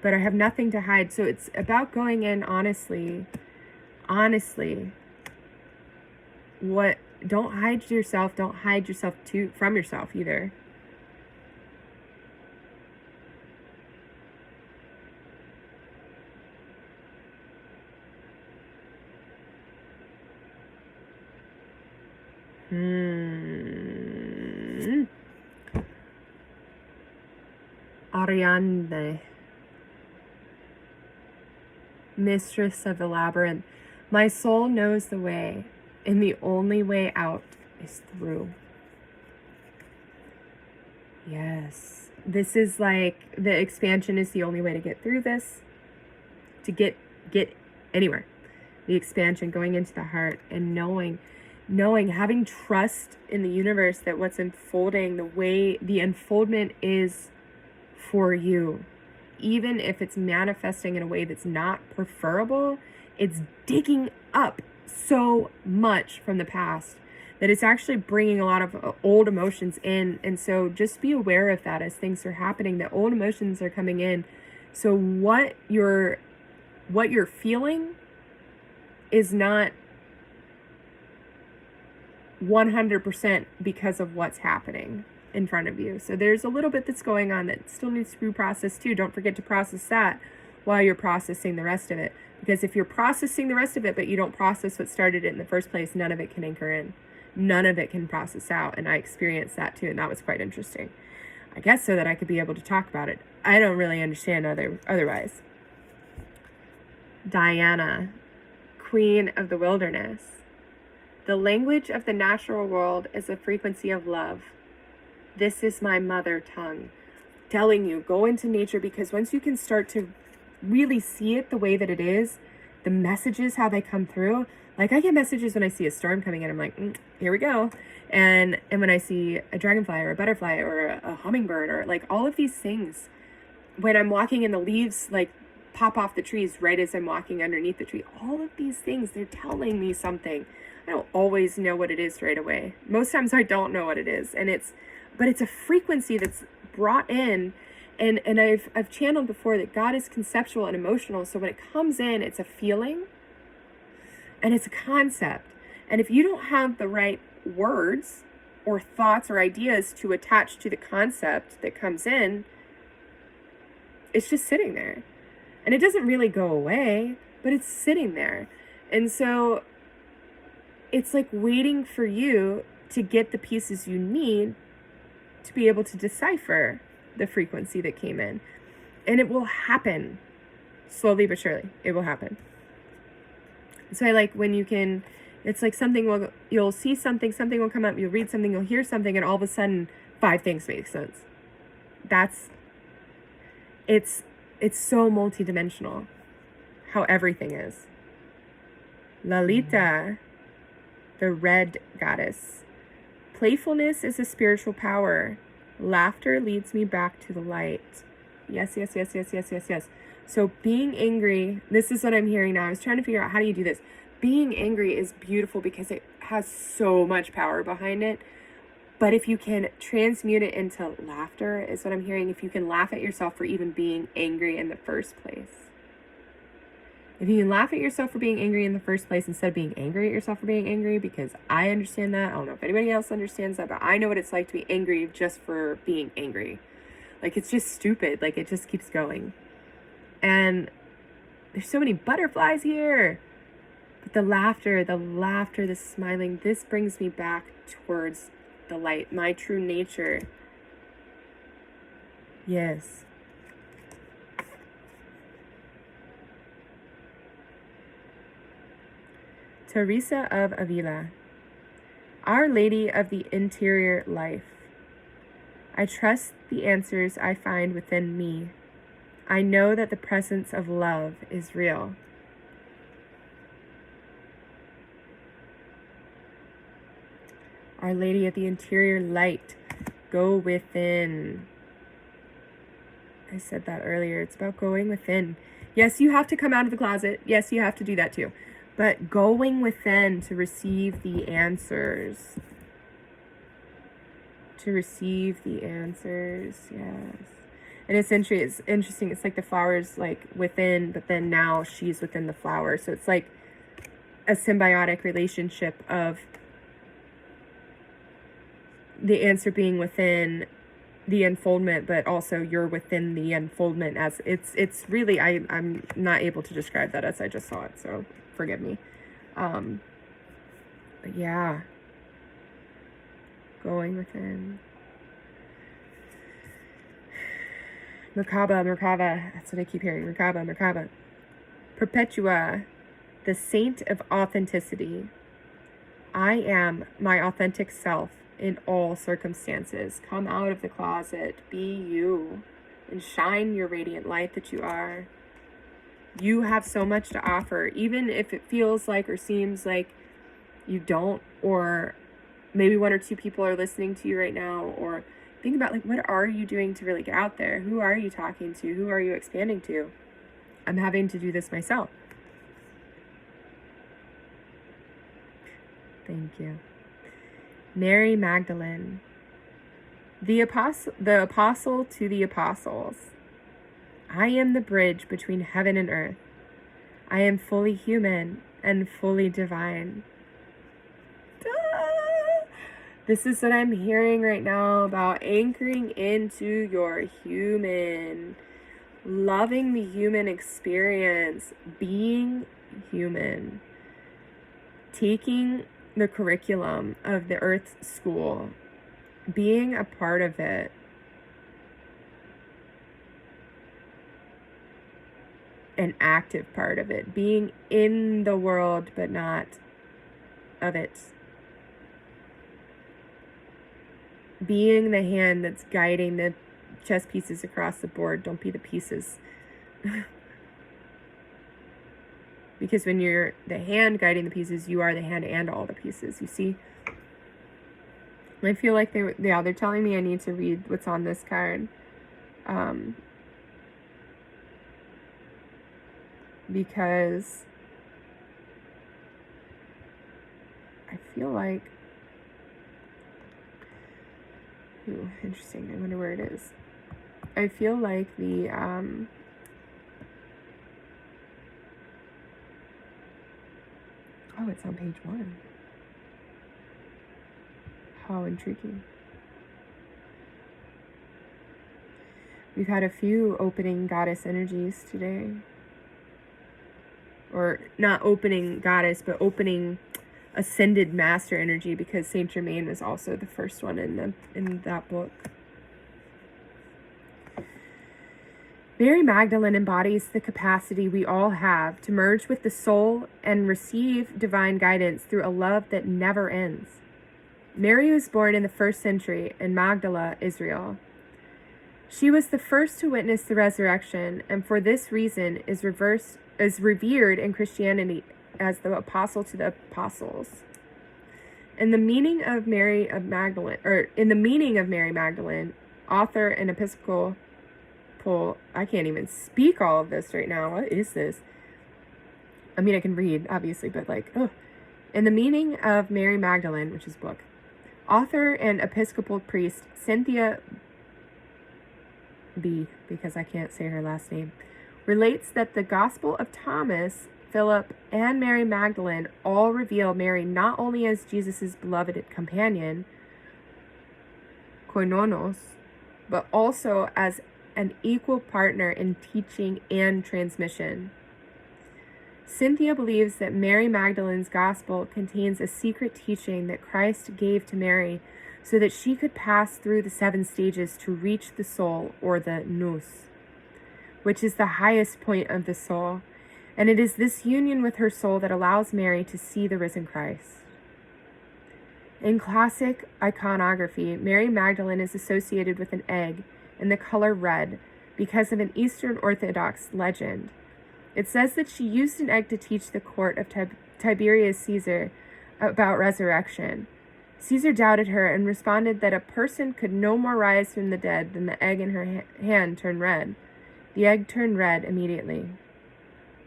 But I have nothing to hide. So it's about going in honestly. Don't hide yourself. Don't hide yourself from yourself either. Ariadne, mistress of the labyrinth. My soul knows the way, and the only way out is through. Yes. This is like the expansion is the only way to get through this, to get anywhere. The expansion, going into the heart and knowing, having trust in the universe that what's unfolding, the way the unfoldment is for you. Even if it's manifesting in a way that's not preferable, it's digging up so much from the past that it's actually bringing a lot of old emotions in. And so just be aware of that as things are happening, that old emotions are coming in. So what you're feeling is not 100% because of what's happening in front of you. So there's a little bit that's going on that still needs to be processed too. Don't forget to process that while you're processing the rest of it. Because if you're processing the rest of it, but you don't process what started it in the first place, none of it can anchor in. None of it can process out. And I experienced that too. And that was quite interesting. I guess so that I could be able to talk about it. I don't really understand otherwise. Diana, Queen of the Wilderness. The language of the natural world is a frequency of love. This is my mother tongue. Telling you, go into nature, because once you can start to really see it the way that it is, the messages, how they come through. Like I get messages when I see a storm coming in. I'm like, here we go. And when I see a dragonfly or a butterfly or a hummingbird or like all of these things, when I'm walking and the leaves like pop off the trees right as I'm walking underneath the tree, all of these things, they're telling me something. I don't always know what it is right away. Most times I don't know what it is. But it's a frequency that's brought in, and I've channeled before that God is conceptual and emotional. So when it comes in, it's a feeling and it's a concept. And if you don't have the right words or thoughts or ideas to attach to the concept that comes in, it's just sitting there. And it doesn't really go away, but it's sitting there. And so it's like waiting for you to get the pieces you need to be able to decipher the frequency that came in. And it will happen slowly but surely. It will happen. So I like when you can, it's like you'll see something will come up, you'll read something, you'll hear something, and all of a sudden 5 things make sense. It's so multidimensional how everything is. Lalita, the red goddess. Playfulness is a spiritual power. Laughter leads me back to the light. Yes. So being angry, this is what I'm hearing now. I was trying to figure out, how do you do this? Being angry is beautiful because it has so much power behind it. But if you can transmute it into laughter, is what I'm hearing. If you can laugh at yourself for even being angry in the first place. If you can laugh at yourself for being angry in the first place instead of being angry at yourself for being angry, because I understand that. I don't know if anybody else understands that, but I know what it's like to be angry just for being angry. Like, it's just stupid. Like, it just keeps going. And there's so many butterflies here. But the laughter, the smiling, this brings me back towards the light, my true nature. Yes. Teresa of Avila, Our Lady of the Interior Life. I trust the answers I find within me. I know that the presence of love is real. Our Lady of the Interior Light, go within. I said that earlier. It's about going within. Yes, you have to come out of the closet. Yes, you have to do that too. But going within to receive the answers. to receive the answers. Yes. And it's interesting. It's like the flower's like within, but then now she's within the flower. So it's like a symbiotic relationship of the answer being within the unfoldment, but also you're within the unfoldment. As it's really, I'm not able to describe that as I just saw it, so forgive me. But yeah, going within. Merkaba, that's what I keep hearing. Merkaba. Perpetua, the saint of authenticity. I am my authentic self in all circumstances. Come out of the closet, be you, and shine your radiant light that you are. You have so much to offer, even if it feels like or seems like you don't, or maybe one or two people are listening to you right now, or think about like, what are you doing to really get out there? Who are you talking to? Who are you expanding to? I'm having to do this myself. Thank you. Mary Magdalene, the apostle to the apostles. I am the bridge between heaven and earth. I am fully human and fully divine. This is what I'm hearing right now about anchoring into your human, loving the human experience, being human, taking the curriculum of the Earth School, being a part of it, an active part of it, being in the world but not of it. Being the hand that's guiding the chess pieces across the board. Don't be the pieces. Because when you're the hand guiding the pieces, you are the hand and all the pieces, you see? I feel like they're telling me I need to read what's on this card. Because I feel like, ooh, interesting. I wonder where it is. I feel like the oh, it's on page 1. How intriguing. We've had a few opening goddess energies today. Or not opening goddess, but opening ascended master energy, because Saint Germain was also the first one in that book. Mary Magdalene embodies the capacity we all have to merge with the soul and receive divine guidance through a love that never ends. Mary was born in the 1st century in Magdala, Israel. She was the first to witness the resurrection, and for this reason is revered in Christianity as the apostle to the apostles. In the meaning of Mary Magdalene, author and Episcopal, I can't even speak all of this right now. What is this? I mean, I can read, obviously, but like, oh. In the meaning of Mary Magdalene, which is book, author and Episcopal priest Cynthia B, because I can't say her last name, relates that the Gospel of Thomas, Philip, and Mary Magdalene all reveal Mary not only as Jesus' beloved companion, koinonos, but also as an equal partner in teaching and transmission. Cynthia believes that Mary Magdalene's Gospel contains a secret teaching that Christ gave to Mary so that she could pass through the 7 stages to reach the soul, or the nous, which is the highest point of the soul, and it is this union with her soul that allows Mary to see the risen Christ. In classic iconography, Mary Magdalene is associated with an egg in the color red because of an Eastern Orthodox legend. It says that she used an egg to teach the court of Tiberius Caesar about resurrection. Caesar doubted her and responded that a person could no more rise from the dead than the egg in her hand turned red. The egg turned red immediately.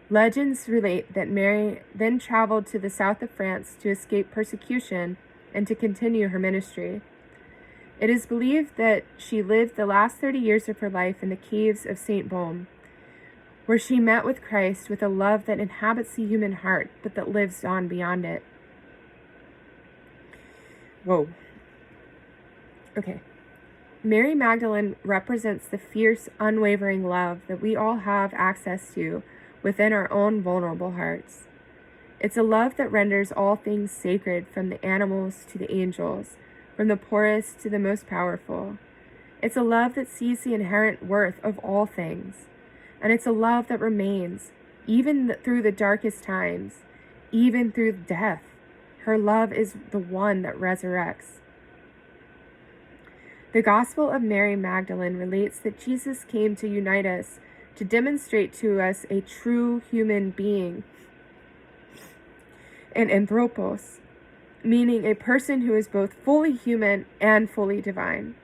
Legends relate that Mary then traveled to the south of France to escape persecution and to continue her ministry. It is believed that she lived the last 30 years of her life in the caves of St. Baume, where she met with Christ with a love that inhabits the human heart, but that lives on beyond it. Whoa. Okay. Mary Magdalene represents the fierce, unwavering love that we all have access to within our own vulnerable hearts. It's a love that renders all things sacred, from the animals to the angels, from the poorest to the most powerful. It's a love that sees the inherent worth of all things. And it's a love that remains, even through the darkest times, even through death. Her love is the one that resurrects. The Gospel of Mary Magdalene relates that Jesus came to unite us, to demonstrate to us a true human being, an anthropos, meaning a person who is both fully human and fully divine.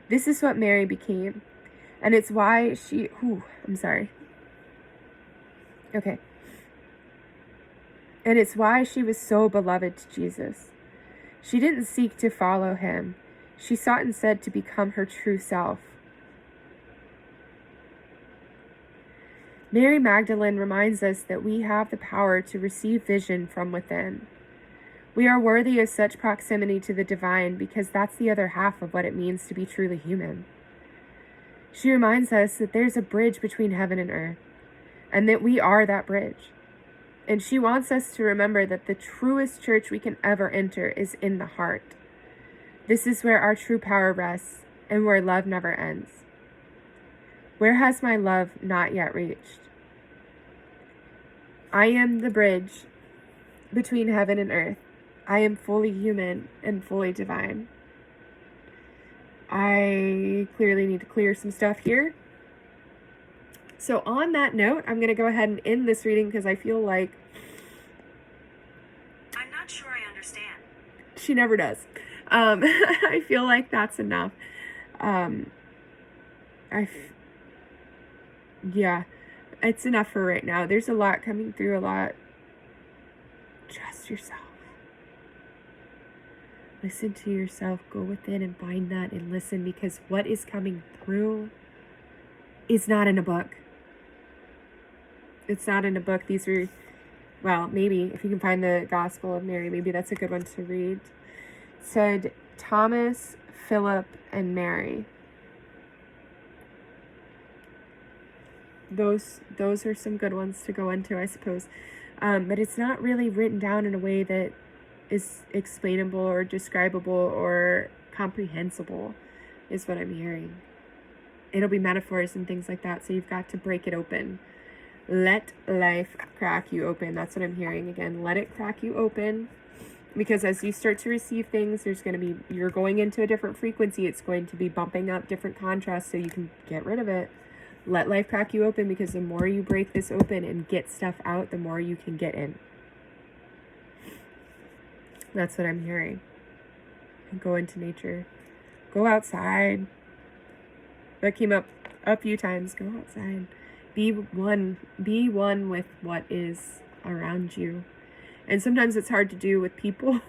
This is what Mary became, and it's why she... Okay. And it's why she was so beloved to Jesus. She didn't seek to follow him. She sought instead to become her true self. Mary Magdalene reminds us that we have the power to receive vision from within. We are worthy of such proximity to the divine because that's the other half of what it means to be truly human. She reminds us that there's a bridge between heaven and earth, and that we are that bridge. And she wants us to remember that the truest church we can ever enter is in the heart. This is where our true power rests, and where love never ends. Where has my love not yet reached? I am the bridge between heaven and earth. I am fully human and fully divine. I clearly need to clear some stuff here. So on that note, I'm going to go ahead and end this reading because I feel like... I'm not sure I understand. She never does. I feel like that's enough. Yeah, it's enough for right now. There's a lot coming through, a lot. Trust yourself. Listen to yourself. Go within and find that and listen, because what is coming through is not in a book. It's not in a book. These are, well, maybe if you can find the Gospel of Mary, maybe that's a good one to read. Said Thomas, Philip, and Mary. Those are some good ones to go into, I suppose. But it's not really written down in a way that is explainable or describable or comprehensible, is what I'm hearing. It'll be metaphors and things like that, so you've got to break it open. Let life crack you open. That's what I'm hearing again. Let it crack you open. Because as you start to receive things, you're going into a different frequency. It's going to be bumping up different contrasts so you can get rid of it. Let life crack you open, because the more you break this open and get stuff out, the more you can get in. That's what I'm hearing. And go into nature. Go outside. That came up a few times. Go outside. Be one. Be one with what is around you. And sometimes it's hard to do with people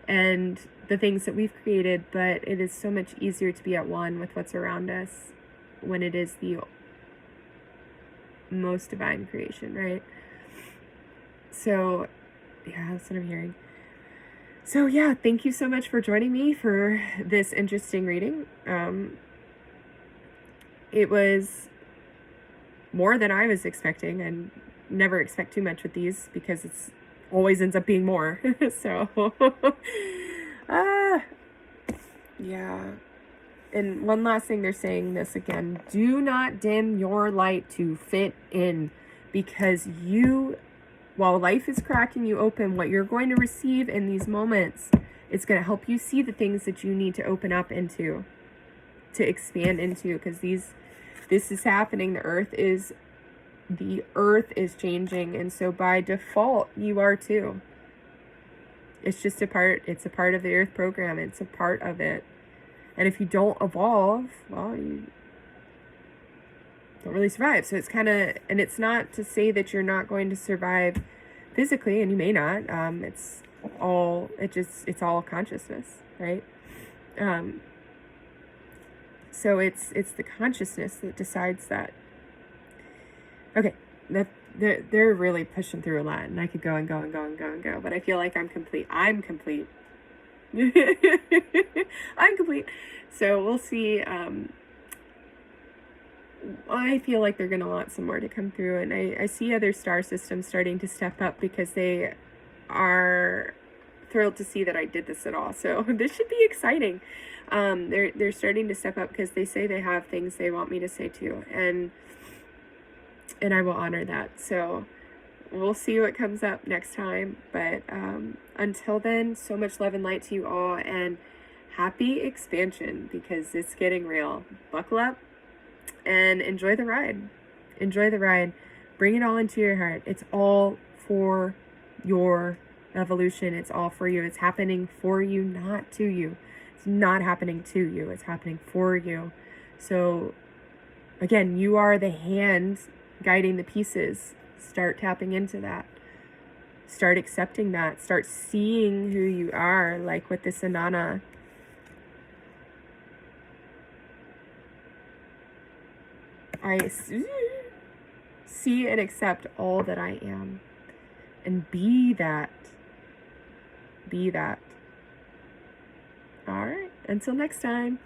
and the things that we've created, but it is so much easier to be at one with what's around us when it is the most divine creation, right? So, yeah, that's what I'm hearing. So, yeah, thank you so much for joining me for this interesting reading. It was more than I was expecting, and never expect too much with these because it's always ends up being more. So, yeah. And one last thing, they're saying this again. Do not dim your light to fit in, because while life is cracking you open, what you're going to receive in these moments is going to help you see the things that you need to open up into, to expand into, because this is happening. The earth is changing, and so by default you are too. It's just a part of the earth program. It's a part of it. And if you don't evolve, well, you don't really survive. So it's kind of, and it's not to say that you're not going to survive physically, and you may not. It's all consciousness, right? So it's the consciousness that decides that. Okay, that they're really pushing through a lot, and I could go and go and go and go and go, but I feel like I'm complete. I'm complete. I'm complete. So we'll see. I feel like they're going to want some more to come through, and I see other star systems starting to step up because they are thrilled to see that I did this at all. So this should be exciting. They're starting to step up because they say they have things they want me to say too, and I will honor that. So we'll see what comes up next time. But until then, so much love and light to you all, and happy expansion, because it's getting real. Buckle up and enjoy the ride. Enjoy the ride. Bring it all into your heart. It's all for your evolution. It's all for you. It's happening for you, not to you. It's not happening to you. It's happening for you. So again, you are the hand guiding the pieces. Start tapping into that. Start accepting that. Start seeing who you are, like with this Anana. I see and accept all that I am. And be that. Be that. All right. Until next time.